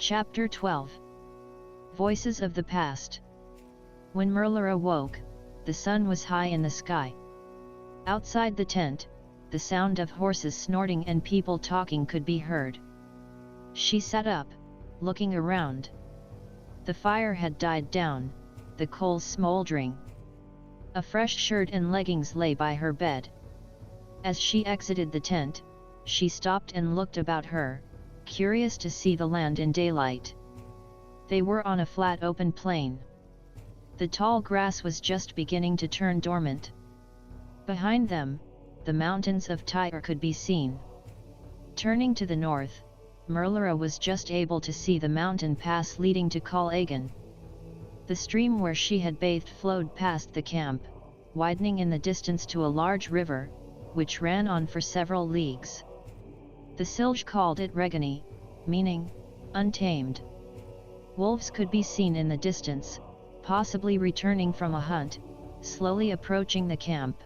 Chapter 12. Voices of the Past. When Merlara woke, the sun was high in the sky. Outside the tent, the sound of horses snorting and people talking could be heard. She sat up, looking around. The fire had died down, the coals smoldering. A fresh shirt and leggings lay by her bed. As she exited the tent, she stopped and looked about her, curious to see the land in daylight. They were on a flat open plain. The tall grass was just beginning to turn dormant. Behind them, the mountains of Tyor could be seen. Turning to the north, Merlara was just able to see the mountain pass leading to Callagan. The stream where she had bathed flowed past the camp, widening in the distance to a large river, which ran on for several leagues. The Silj called it Regani, meaning untamed. Wolves could be seen in the distance, possibly returning from a hunt, slowly approaching the camp.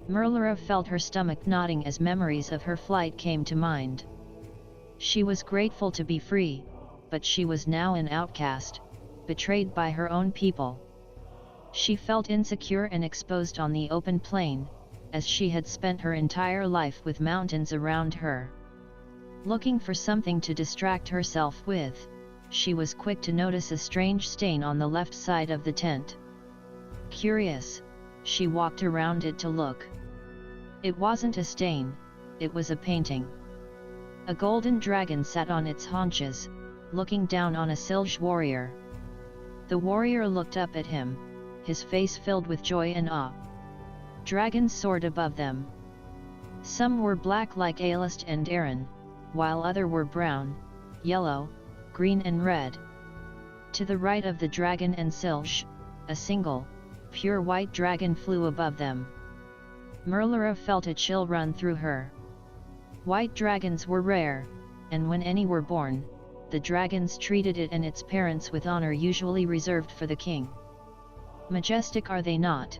Merlara felt her stomach knotting as memories of her flight came to mind. She was grateful to be free, but she was now an outcast, betrayed by her own people. She felt insecure and exposed on the open plain, as she had spent her entire life with mountains around her. Looking for something to distract herself with, she was quick to notice a strange stain on the left side of the tent. Curious, she walked around it to look. It wasn't a stain, it was a painting. A golden dragon sat on its haunches, looking down on a Silj warrior. The warrior looked up at him, his face filled with joy and awe. Dragons soared above them. Some were black like Aodhnait and Aaron, while others were brown, yellow, green and red. To the right of the dragon and Silj, a single, pure white dragon flew above them. Merlara felt a chill run through her. White dragons were rare, and when any were born, the dragons treated it and its parents with honor usually reserved for the king. Majestic are they not?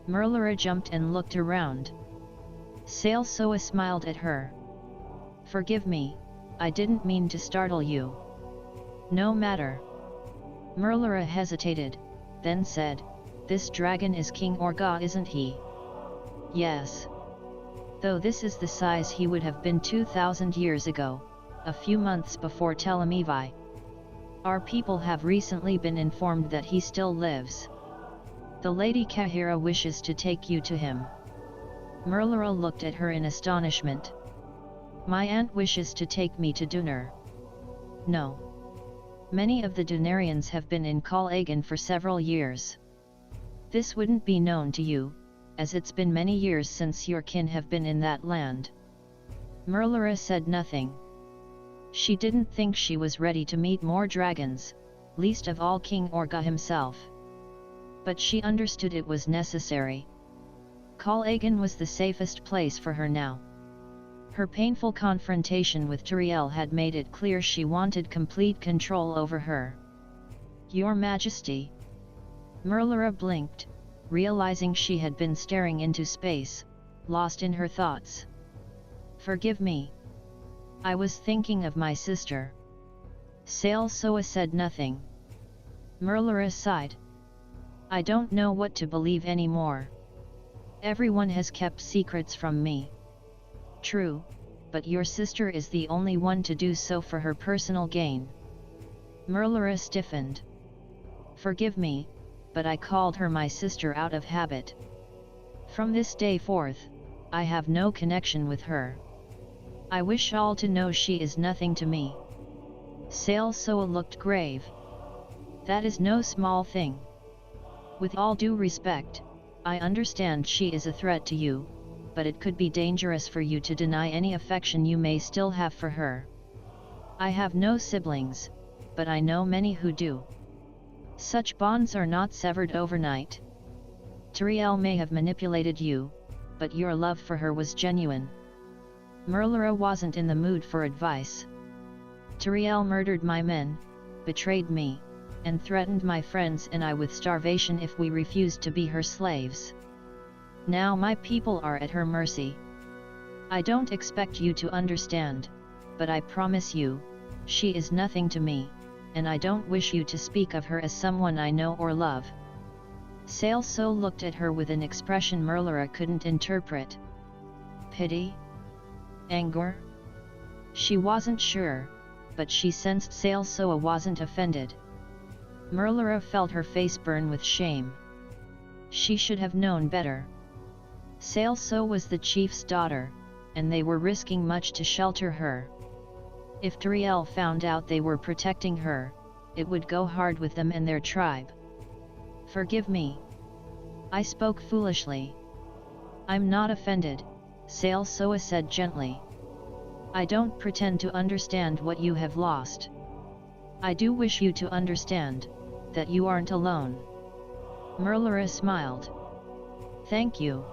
Merlara jumped and looked around. Seldrian smiled at her. Forgive me, I didn't mean to startle you. No matter. Merlara hesitated, then said, This dragon is King Orga, isn't he? Yes. Though this is the size he would have been 2,000 years ago, a few months before Telemivi. Our people have recently been informed that he still lives. The Lady Kahira wishes to take you to him. Merlara looked at her in astonishment. My aunt wishes to take me to Dunur. No. Many of the Dunarians have been in Callagan for several years. This wouldn't be known to you, as it's been many years since your kin have been in that land. Merlara said nothing. She didn't think she was ready to meet more dragons, least of all King Orga himself. But she understood it was necessary. Callagan was the safest place for her now. Her painful confrontation with Tyor had made it clear she wanted complete control over her. Your Majesty. Merlara blinked, realizing she had been staring into space, lost in her thoughts. Forgive me. I was thinking of my sister. Seldrian said nothing. Merlara sighed. I don't know what to believe anymore. Everyone has kept secrets from me. True, but your sister is the only one to do so for her personal gain. Merlara stiffened. Forgive me, but I called her my sister out of habit. From this day forth, I have no connection with her. I wish all to know she is nothing to me. Seldrian looked grave. That is no small thing. With all due respect, I understand she is a threat to you, but it could be dangerous for you to deny any affection you may still have for her. I have no siblings, but I know many who do. Such bonds are not severed overnight. Tyor may have manipulated you, but your love for her was genuine. Merlara wasn't in the mood for advice. Tyor murdered my men, betrayed me, and threatened my friends and I with starvation if we refused to be her slaves. Now my people are at her mercy. I don't expect you to understand, but I promise you, She is nothing to me, and I don't wish you to speak of her as someone I know or love. Celso looked at her with an expression Merlara couldn't interpret. Pity? Anger? She wasn't sure, but she sensed Celso wasn't offended. Merlara felt her face burn with shame. She should have known better. Celso was the chief's daughter, and they were risking much to shelter her. If Tyor found out they were protecting her, it would go hard with them and their tribe. Forgive me. I spoke foolishly. I'm not offended, Celso said gently. I don't pretend to understand what you have lost. I do wish you to understand that you aren't alone. Merlara smiled. Thank you.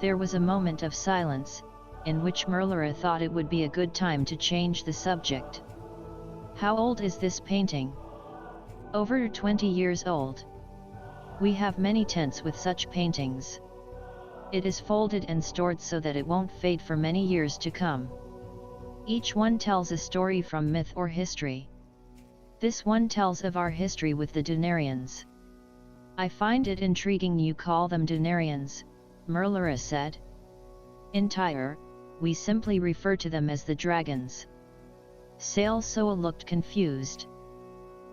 There was a moment of silence, in which Merlara thought it would be a good time to change the subject. How old is this painting? Over 20 years old. We have many tents with such paintings. It is folded and stored so that it won't fade for many years to come. Each one tells a story from myth or history. This one tells of our history with the Dunarians. I find it intriguing you call them Dunarians, Merlara said. In Tyor, we simply refer to them as the dragons. Celso looked confused.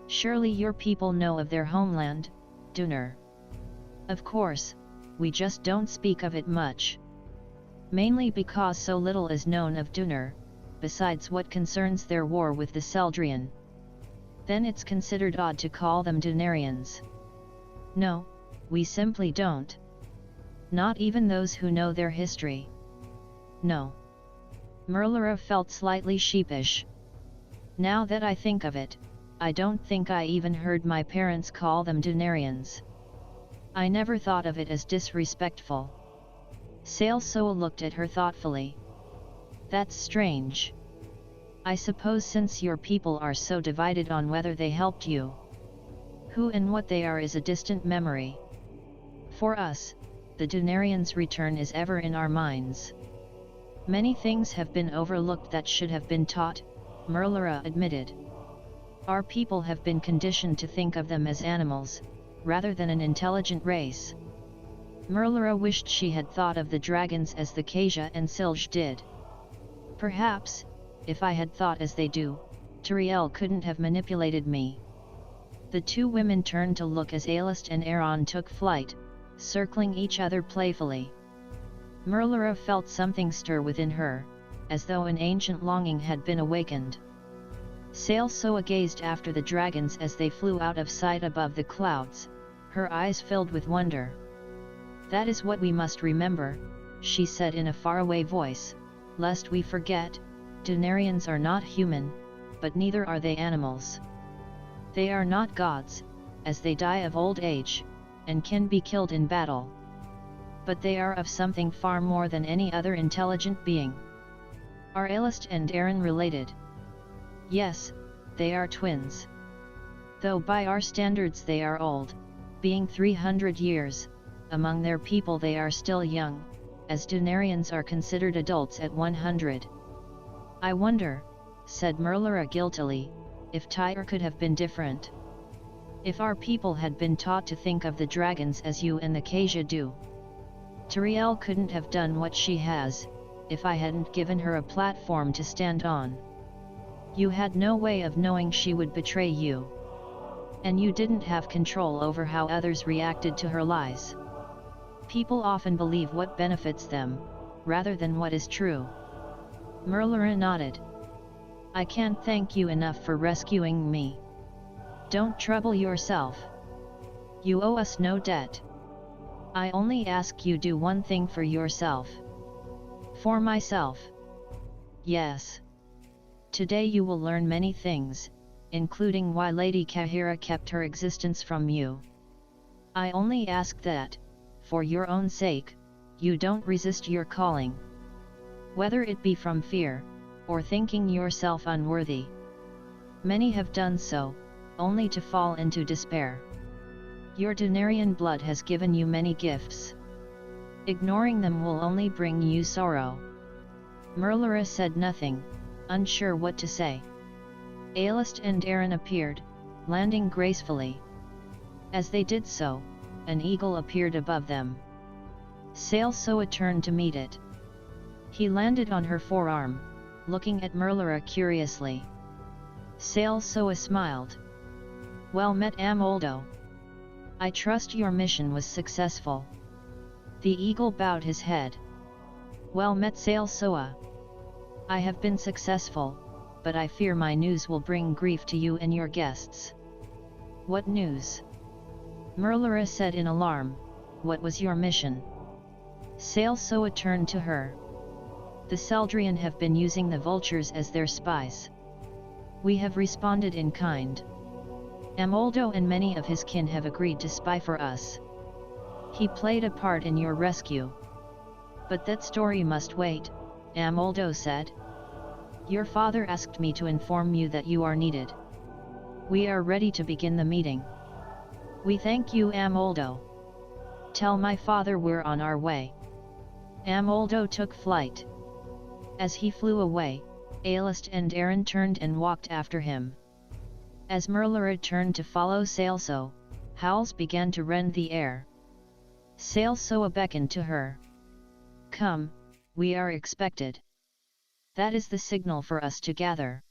Surely your people know of their homeland, Dunar. Of course, we just don't speak of it much. Mainly because so little is known of Dunar, besides what concerns their war with the Seldrian. Then it's considered odd to call them Dunarians. No, we simply don't. Not even those who know their history. No. Merlara felt slightly sheepish. Now that I think of it, I don't think I even heard my parents call them Dunarians. I never thought of it as disrespectful. Celso looked at her thoughtfully. That's strange. I suppose since your people are so divided on whether they helped you, who and what they are is a distant memory. For us, the Dunarians' return is ever in our minds. Many things have been overlooked that should have been taught, Merlara admitted. Our people have been conditioned to think of them as animals, rather than an intelligent race. Merlara wished she had thought of the dragons as the Caja and Silj did. Perhaps, if I had thought as they do, Tyor couldn't have manipulated me. The two women turned to look as Aodhnait and Aaron took flight, circling each other playfully. Merlara felt something stir within her, as though an ancient longing had been awakened. Celso gazed after the dragons as they flew out of sight above the clouds, her eyes filled with wonder. That is what we must remember, she said in a faraway voice, lest we forget, Dunarians are not human, but neither are they animals. They are not gods, as they die of old age, and can be killed in battle. But they are of something far more than any other intelligent being. Are Aodhnait and Aaron related? Yes, they are twins. Though by our standards they are old, being 300 years, among their people they are still young, as Dunarians are considered adults at 100. I wonder, said Merlara guiltily, if Tyor could have been different. If our people had been taught to think of the dragons as you and the Caja do. Tyor couldn't have done what she has, if I hadn't given her a platform to stand on. You had no way of knowing she would betray you. And you didn't have control over how others reacted to her lies. People often believe what benefits them, rather than what is true. Merlara nodded. I can't thank you enough for rescuing me. Don't trouble yourself. You owe us no debt. I only ask you do one thing for yourself. For myself. Yes. Today you will learn many things, including why Lady Kahira kept her existence from you. I only ask that, for your own sake, you don't resist your calling. Whether it be from fear, or thinking yourself unworthy. Many have done so, only to fall into despair. Your Dunarian blood has given you many gifts. Ignoring them will only bring you sorrow. Merlara said nothing, unsure what to say. Aelist and Aaron appeared, landing gracefully. As they did so, an eagle appeared above them. Seldrian turned to meet it. He landed on her forearm, looking at Merlara curiously. Seldrian smiled. "Well met, Aodhnait. I trust your mission was successful." The eagle bowed his head. "Well met, Seldrian. I have been successful, but I fear my news will bring grief to you and your guests." "What news?" Merlara said in alarm. "What was your mission?" Seldrian turned to her. "The Seldrian have been using the vultures as their spies. We have responded in kind. Aodhnait and many of his kin have agreed to spy for us. He played a part in your rescue. But that story must wait," Aodhnait said. "Your father asked me to inform you that you are needed. We are ready to begin the meeting." "We thank you, Aodhnait. Tell my father we're on our way." Aodhnait took flight. As he flew away, Aelist and Aaron turned and walked after him. As Merlara turned to follow Seldrian, howls began to rend the air. Seldrian beckoned to her. "Come, we are expected. That is the signal for us to gather."